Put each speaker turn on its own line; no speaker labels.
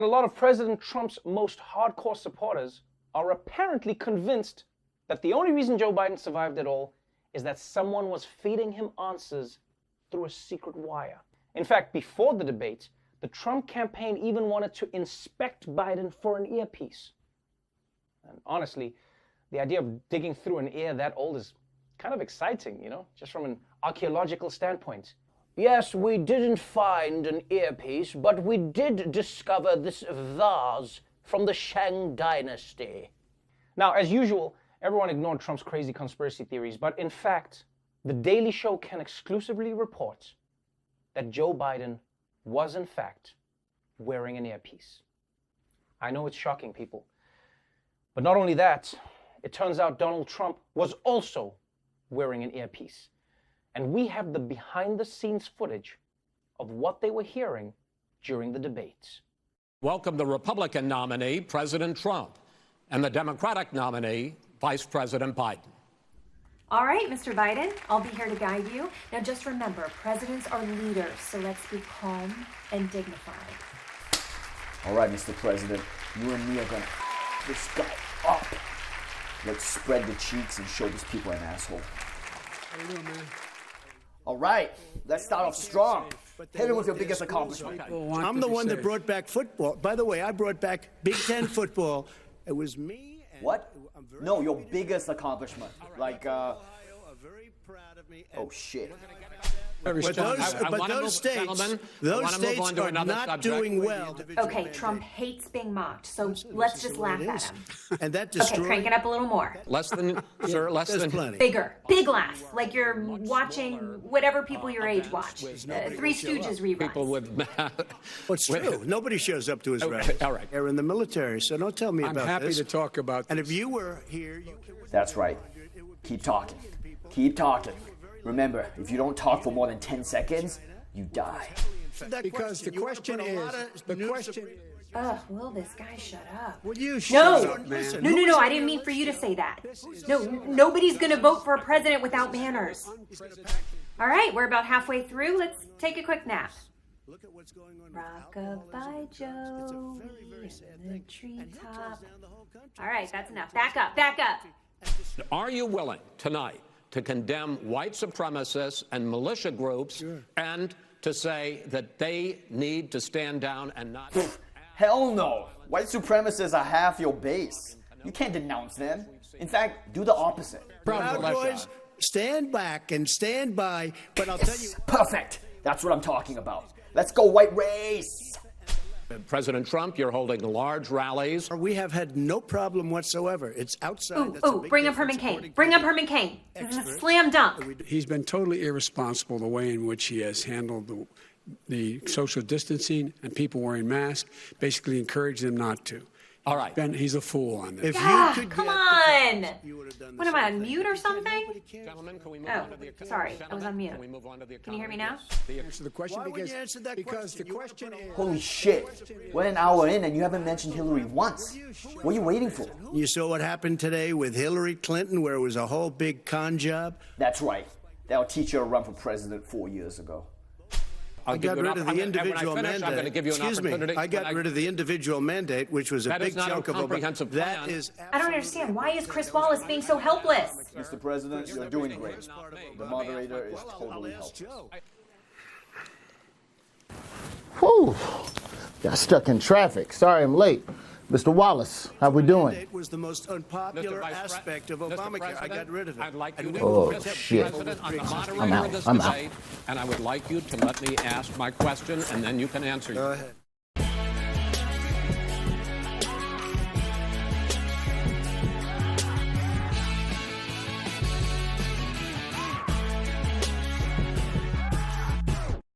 A lot of President Trump's most hardcore supporters are apparently convinced that the only reason Joe Biden survived it all is that someone was feeding him answers through a secret wire. In fact, before the debate, the Trump campaign even wanted to inspect Biden for an earpiece. And honestly, the idea of digging through an ear that old is kind of exciting, just from an archaeological standpoint. Yes, we didn't find an earpiece, but we did discover this vase from the Chieng dynasty. Now, as usual, everyone ignored Trump's crazy conspiracy theories, but in fact, The Daily Show can exclusively report that Joe Biden was in fact wearing an earpiece. I know it's shocking, people. But not only that, it turns out Donald Trump was also wearing an earpiece. And we have the behind-the-scenes footage of what they were hearing during the debates.
Welcome the Republican nominee, President Trump, and the Democratic nominee, Vice President Biden.
All right, Mr. Biden, I'll be here to guide you. Now just remember, presidents are leaders, so let's be calm and dignified.
All right, Mr. President, you and me are gonna this guy up. Let's spread the cheeks and show these people an asshole.
How you doing, man?
All right, let's start off strong. Hit him with your biggest accomplishment.
I'm the one that brought back football. By the way, I brought back Big Ten football. It was me. And
what? No, your biggest accomplishment. Like,
oh
shit.
But those states are not doing well.
Okay, Trump hates being mocked, so let's just laugh at him.
And that
Okay, crank it up a little more.
Less than, sir, less than.
Plenty.
Bigger. Big laugh. Like you're watching whatever people your age watch. Three Stooges reruns.
People with.
What's true? Nobody shows up to his rallies.
All right.
They're in the military, so don't tell me about this.
I'm happy to talk about this.
And if you were here...
That's right. Keep talking. Keep talking. Remember, if you don't talk for more than 10 seconds, you die.
Because the question is...
Will this guy shut up?
Will you shut up, man?
No, I didn't mean for you to say that. No, nobody's gonna vote for a president without manners. All right, we're about halfway through. Let's take a quick nap. Rock-a-bye Joe in the treetop. All right, that's enough. Back up.
Are you willing tonight to condemn white supremacists and militia groups and to say that they need to stand down and not...
Hell no. White supremacists are half your base. You can't denounce them. In fact, do the opposite.
Proud Boys, stand back and stand by, but I'll tell you...
Perfect. That's what I'm talking about. Let's go white race.
President Trump, you're holding large rallies.
We have had no problem whatsoever. It's outside.
Bring up Herman Cain. Bring up Herman Cain. This is a slam dunk.
He's been totally irresponsible the way in which he has handled the social distancing and people wearing masks, basically encouraged them not to.
All right.
He's a fool on this.
Come on. What am I, on mute or something?
Gentlemen, can we move on to the...
Sorry, I was on mute.
Can we move on to the...
Can you hear me now?
Answer the question.
Why would you answer that
because
question?
the question is...
Holy shit. We're an hour in and you haven't mentioned Hillary once. What are you waiting for?
You saw what happened today with Hillary Clinton, where it was a whole big con job?
That's right. That'll teach you to run for president 4 years ago.
I got rid of the individual mandate. Excuse me. I got rid of the individual mandate, which was a big chunk of
comprehensive
that is.
I don't understand. Why is Chris Wallace being so helpless?
Mr. President, you're doing great. The moderator is totally helpless.
Whew. Got stuck in traffic. Sorry I'm late. Mr. Wallace, how we doing?
It was the most unpopular aspect of Obamacare. I got rid of it.
I'd like you
Oh,
to
shit.
I'm out.
I'm out.
And I would like you to let me ask my question, and then you can answer.
Go ahead.